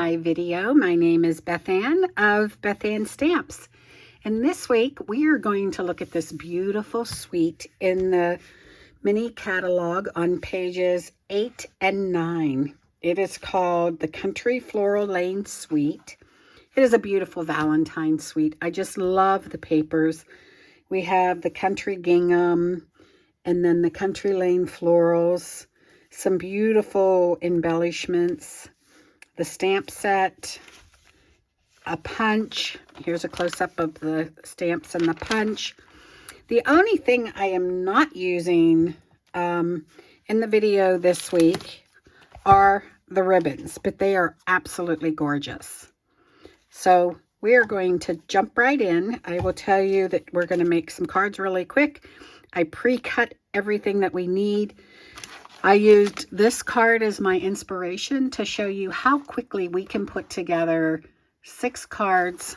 my video. My name is Beth Ann of Beth Ann Stamps. And this week we are going to look at this beautiful suite in the mini catalog on pages 8 and 9. It is called the Country Floral Lane Suite. It is a beautiful Valentine suite. I just love the papers. We have the country gingham and then the country lane florals, some beautiful embellishments, the stamp set, a punch. Here's a close-up of the stamps and the punch. The only thing I am not using in the video this week are the ribbons, but they are absolutely gorgeous. So we are going to jump right in. I will tell you that we're going to make some cards really quick. I pre-cut everything that we need. I used this card as my inspiration to show you how quickly we can put together 6 cards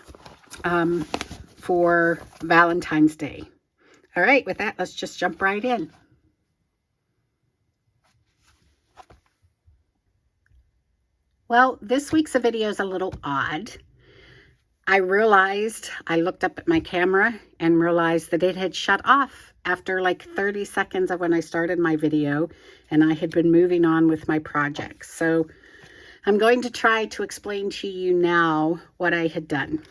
for Valentine's Day. All right, with that, let's just jump right in. Well, this week's video is a little odd. I looked up at my camera and realized that it had shut off after like 30 seconds of when I started my video, and I had been moving on with my projects. So I'm going to try to explain to you now what I had done.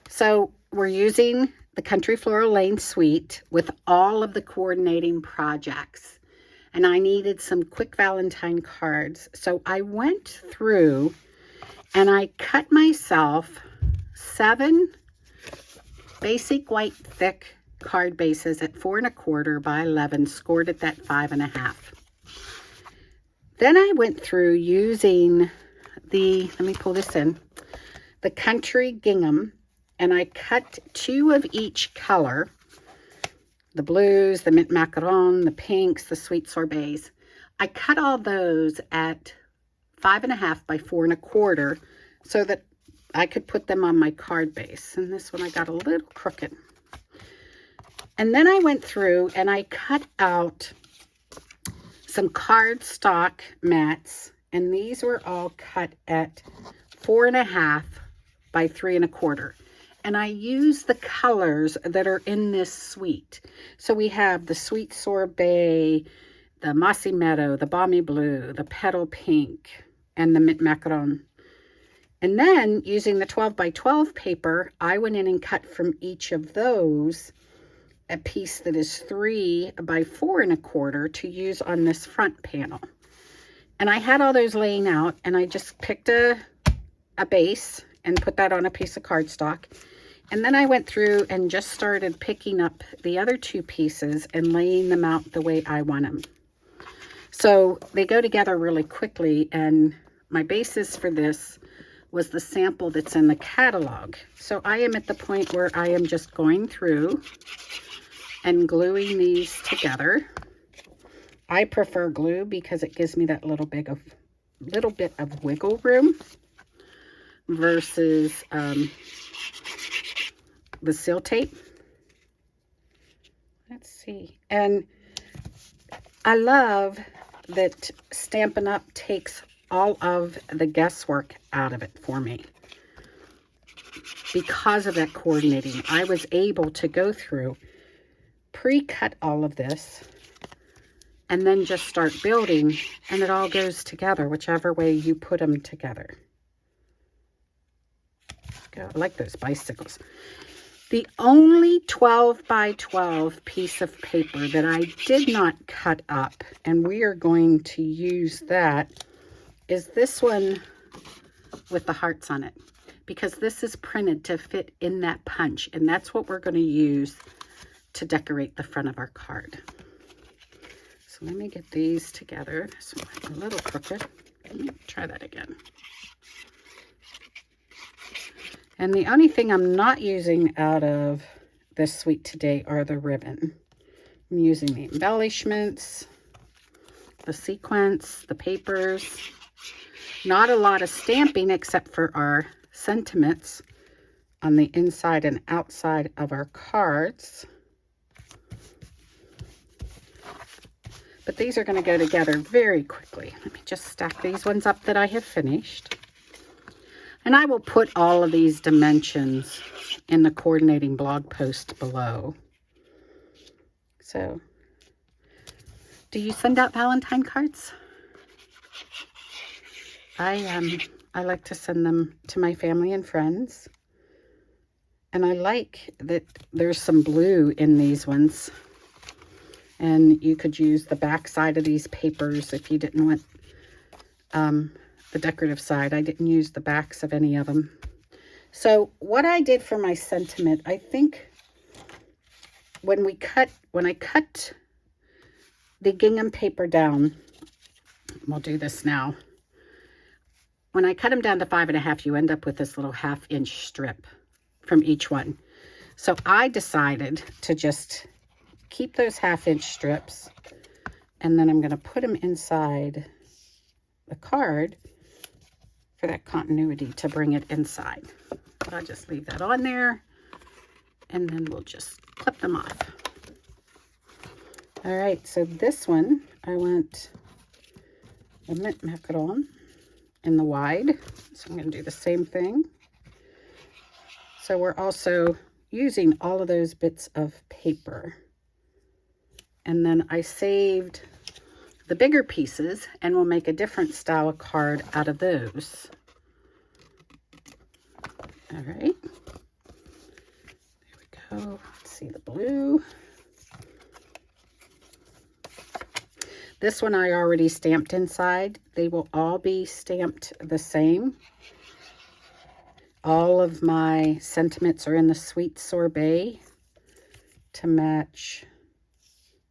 So we're using the Country Floral Lane Suite with all of the coordinating projects. And I needed some quick Valentine cards. So I went through and I cut myself 7 basic white thick card bases at 4 1/4 by 11, scored at that 5 1/2. Then I went through using let me pull this in, the country gingham, and I cut 2 of each color, the blues, the mint macaron, the pinks, the sweet sorbets. I cut all those at 5 1/2 by 4 1/4 so that I could put them on my card base. And this one I got a little crooked. And then I went through and I cut out some cardstock mats, and these were all cut at 4 1/2 by 3 1/4. And I used the colors that are in this suite. So we have the sweet sorbet, the mossy meadow, the balmy blue, the petal pink, and the mint macaron. And then using the 12 by 12 paper, I went in and cut from each of those a piece that is 3 by 4 1/4 to use on this front panel. And I had all those laying out, and I just picked a base and put that on a piece of cardstock. And then I went through and just started picking up the other 2 pieces and laying them out the way I want them. So they go together really quickly, and my basis for this was the sample that's in the catalog. So I am at the point where I am just going through and gluing these together. I prefer glue because it gives me that little bit of wiggle room versus the seal tape. Let's see. And I love that Stampin' Up! Takes all of the guesswork out of it for me. Because of that coordinating, I was able to go through, pre-cut all of this, and then just start building, and it all goes together whichever way you put them together. I like those bicycles. The only 12 by 12 piece of paper that I did not cut up, and we are going to use that, is this one with the hearts on it, because this is printed to fit in that punch, and that's what we're going to use to decorate the front of our card. So let me get these together. This one might be a little crooked. Let me try that again. And the only thing I'm not using out of this suite today are the ribbon. I'm using the embellishments, the sequins, the papers. Not a lot of stamping except for our sentiments on the inside and outside of our cards. But these are going to go together very quickly. Let me just stack these ones up that I have finished. And I will put all of these dimensions in the coordinating blog post below. So, do you send out Valentine cards? I like to send them to my family and friends. And I like that there's some blue in these ones. And you could use the back side of these papers if you didn't want the decorative side. I didn't use the backs of any of them. So what I did for my sentiment, I think when I cut the gingham paper down, we'll do this now. When I cut them down to 5.5, you end up with this little 1/2-inch strip from each one. So I decided to just keep those 1/2-inch strips, and then I'm going to put them inside the card for that continuity to bring it inside. But I'll just leave that on there, and then we'll just clip them off. All right, so this one, I want a mint macaron in the wide. So I'm going to do the same thing. So we're also using all of those bits of paper. And then I saved the bigger pieces, and we'll make a different style of card out of those. All right. There we go. Let's see the blue. This one I already stamped inside. They will all be stamped the same. All of my sentiments are in the sweet sorbet to match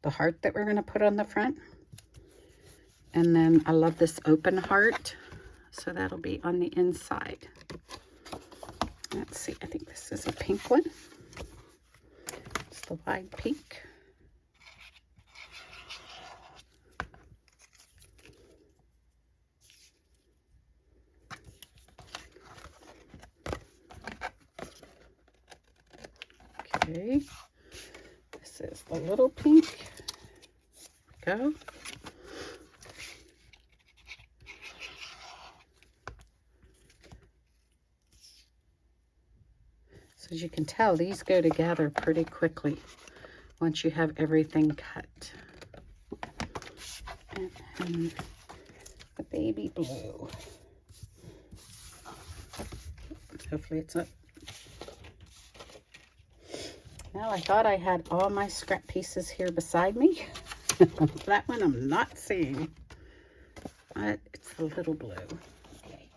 the heart that we're going to put on the front. And then I love this open heart, so that'll be on the inside. Let's see, I think this is a pink one. It's the wide pink. Okay, this is the little pink. There we go. So as you can tell, these go together pretty quickly once you have everything cut. And then the baby blue. Hopefully it's up. Well, I thought I had all my scrap pieces here beside me. That one I'm not seeing. But it's the little blue. Okay.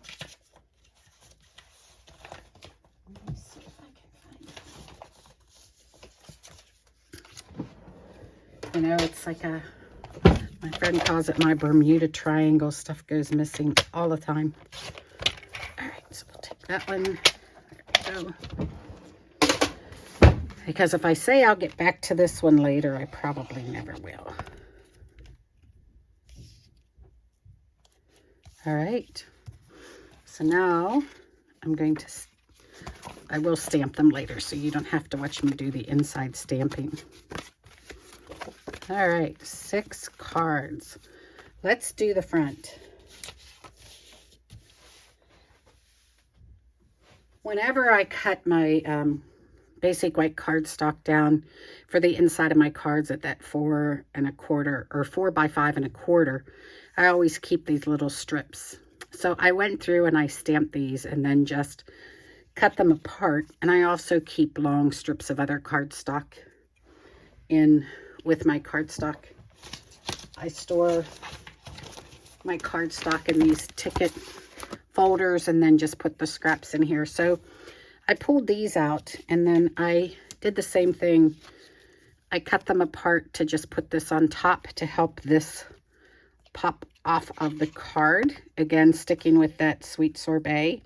Let me see if I can find it. You know, it's like my friend calls it my Bermuda Triangle. Stuff goes missing all the time. All right, so we'll take that one. There we go. Because if I say I'll get back to this one later, I probably never will. All right. So now I'm going to, I will stamp them later so you don't have to watch me do the inside stamping. All right, 6 cards. Let's do the front. Whenever I cut my basic white cardstock down for the inside of my cards at that 4 1/4 or 4 by 5 1/4, I always keep these little strips. So I went through and I stamped these and then just cut them apart. And I also keep long strips of other cardstock in with my cardstock. I store my cardstock in these ticket folders and then just put the scraps in here. So I pulled these out, and then I did the same thing. I cut them apart to just put this on top to help this pop off of the card. Again, sticking with that sweet sorbet.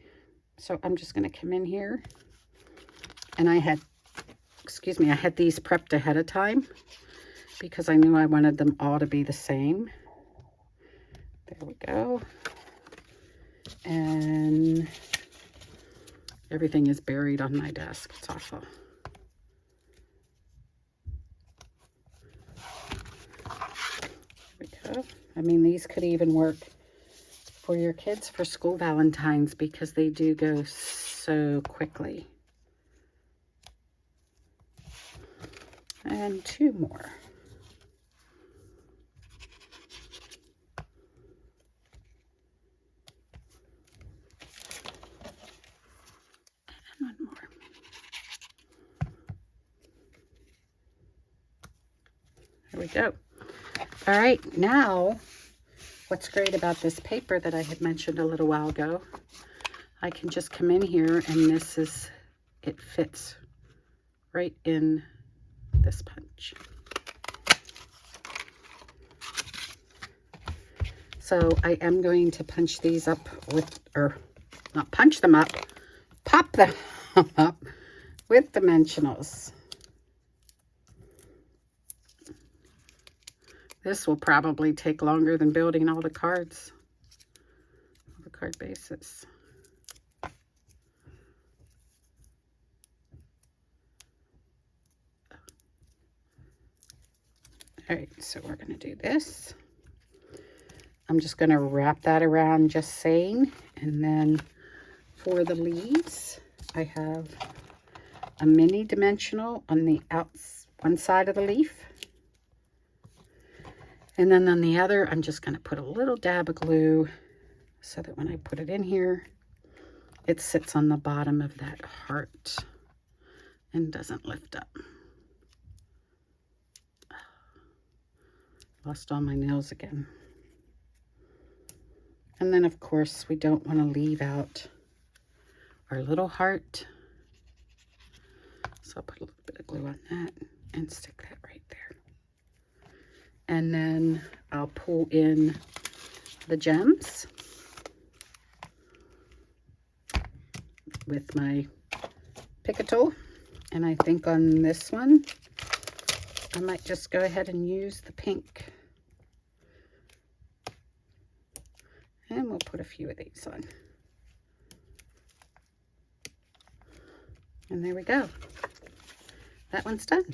So I'm just going to come in here. And I had these prepped ahead of time because I knew I wanted them all to be the same. There we go. And everything is buried on my desk. It's awful. There we go. I mean, these could even work for your kids for school Valentines, because they do go so quickly. And 2 more. And 1 more. There we go. All right, now what's great about this paper that I had mentioned a little while ago, I can just come in here and it fits right in this punch. So I am going to punch these up with, or not punch them up, pop them up with dimensionals. This will probably take longer than building all the cards, all the card bases. All right, so we're going to do this. I'm just going to wrap that around just saying. And then for the leaves, I have a mini dimensional on the one side of the leaf. And then on the other, I'm just going to put a little dab of glue so that when I put it in here, it sits on the bottom of that heart and doesn't lift up. Lost all my nails again. And then, of course, we don't want to leave out our little heart. So I'll put a little bit of glue on that and stick that right there. And then I'll pull in the gems with my Pick-a tool. And I think on this one, I might just go ahead and use the pink. And we'll put a few of these on. And there we go. That one's done.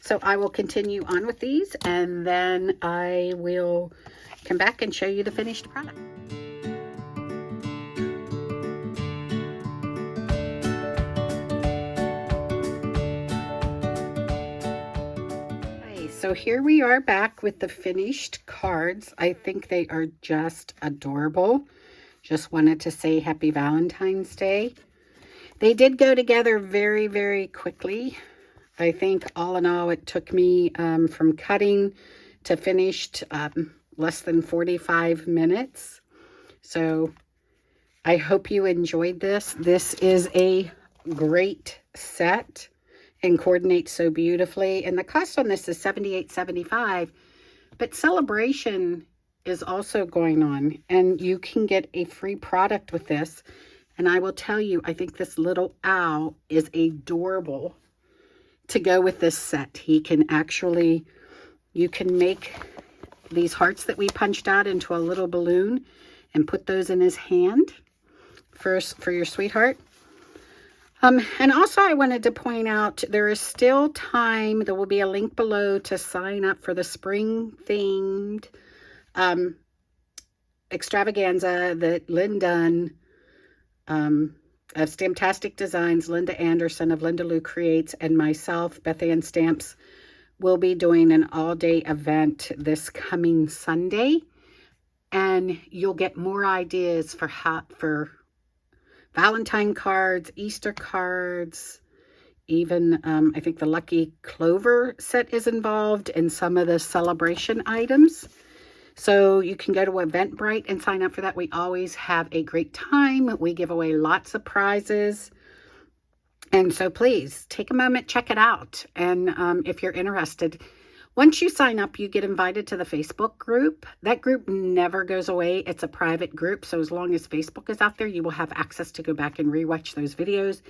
So I will continue on with these, and then I will come back and show you the finished product. So here we are back with the finished cards. I think they are just adorable. Just wanted to say happy Valentine's Day. They did go together very, very quickly. I think all in all, it took me from cutting to finished less than 45 minutes. So I hope you enjoyed this. This is a great set and coordinates so beautifully. And the cost on this is $78.75, but celebration is also going on, and you can get a free product with this. And I will tell you, I think this little owl is adorable to go with this set. He can actually, you can make these hearts that we punched out into a little balloon and put those in his hand for your sweetheart. And also I wanted to point out, there is still time. There will be a link below to sign up for the spring themed extravaganza that Lynn Dunn of Stamptastic Designs, Linda Anderson of Linda Lou Creates, and myself, Beth Ann Stamps, will be doing an all-day event this coming Sunday. And you'll get more ideas for Valentine cards, Easter cards, even I think the Lucky Clover set is involved in some of the celebration items. So you can go to Eventbrite and sign up for that. We always have a great time. We give away lots of prizes. And so please take a moment, check it out. And if you're interested, once you sign up, you get invited to the Facebook group. That group never goes away. It's a private group. So as long as Facebook is out there, you will have access to go back and rewatch those videos.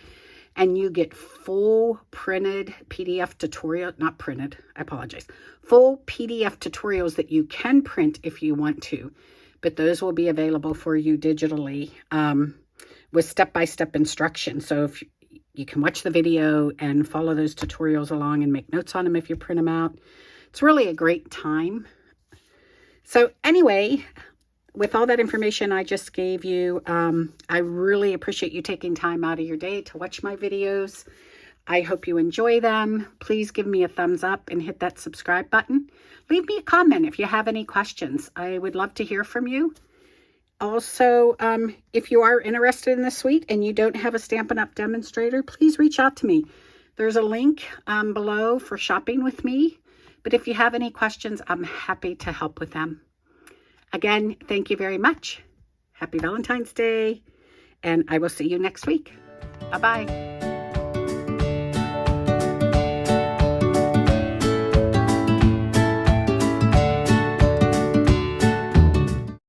And you get full printed PDF tutorial, not printed, I apologize. Full PDF tutorials that you can print if you want to. But those will be available for you digitally with step-by-step instructions. So if you can watch the video and follow those tutorials along and make notes on them if you print them out. It's really a great time. So anyway, with all that information I just gave you, I really appreciate you taking time out of your day to watch my videos. I hope you enjoy them. Please give me a thumbs up and hit that subscribe button. Leave me a comment if you have any questions. I would love to hear from you. Also, if you are interested in the suite and you don't have a Stampin' Up! Demonstrator, please reach out to me. There's a link below for shopping with me. But if you have any questions, I'm happy to help with them. Again, thank you very much. Happy Valentine's Day. And I will see you next week. Bye-bye.